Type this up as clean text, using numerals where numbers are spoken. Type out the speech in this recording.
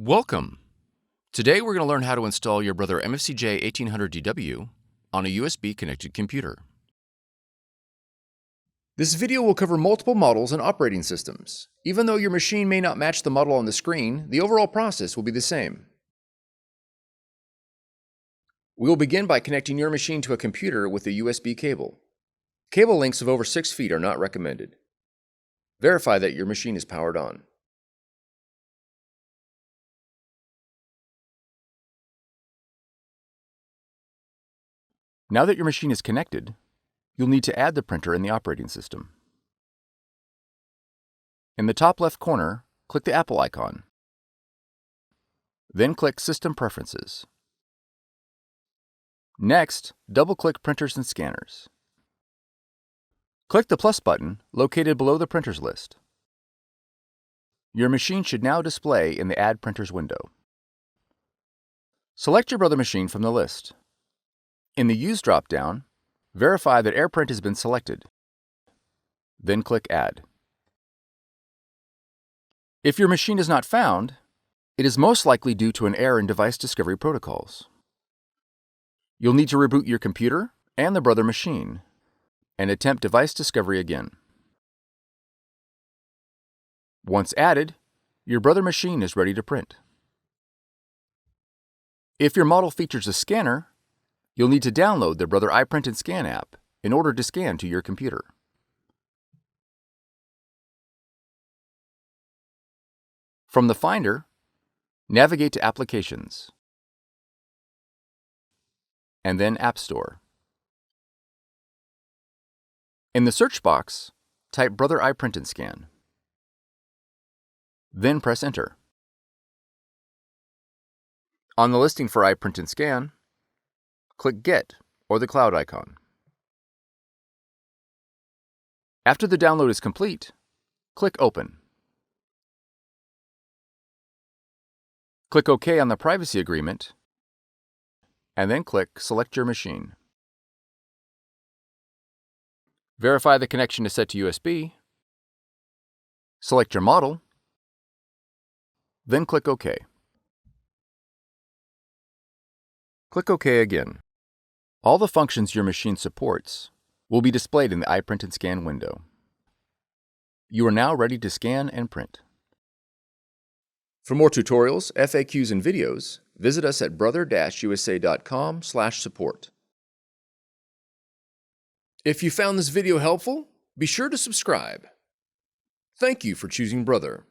Welcome! Today we're going to learn how to install your Brother MFC-J1800DW on a USB-connected computer. This video will cover multiple models and operating systems. Even though your machine may not match the model on the screen, the overall process will be the same. We will begin by connecting your machine to a computer with a USB cable. Cable lengths of over 6 feet are not recommended. Verify that your machine is powered on. Now that your machine is connected, you'll need to add the printer in the operating system. In the top left corner, click the Apple icon. Then click System Preferences. Next, double-click Printers and Scanners. Click the plus button located below the printers list. Your machine should now display in the Add Printers window. Select your Brother machine from the list. In the Use drop-down, verify that AirPrint has been selected. Then click Add. If your machine is not found, it is most likely due to an error in device discovery protocols. You'll need to reboot your computer and the Brother machine and attempt device discovery again. Once added, your Brother machine is ready to print. If your model features a scanner, you'll need to download the Brother iPrint&Scan app in order to scan to your computer. From the Finder, navigate to Applications, and then App Store. In the search box, type Brother iPrint&Scan. Then press Enter. On the listing for iPrint&Scan, click Get or the cloud icon. After the download is complete, click Open. Click OK on the privacy agreement, and then click Select your machine. Verify the connection is set to USB, select your model, then click OK. Click OK again. All the functions your machine supports will be displayed in the iPrint&Scan window. You are now ready to scan and print. For more tutorials, FAQs, and videos, visit us at brother-usa.com/support. If you found this video helpful, be sure to subscribe. Thank you for choosing Brother.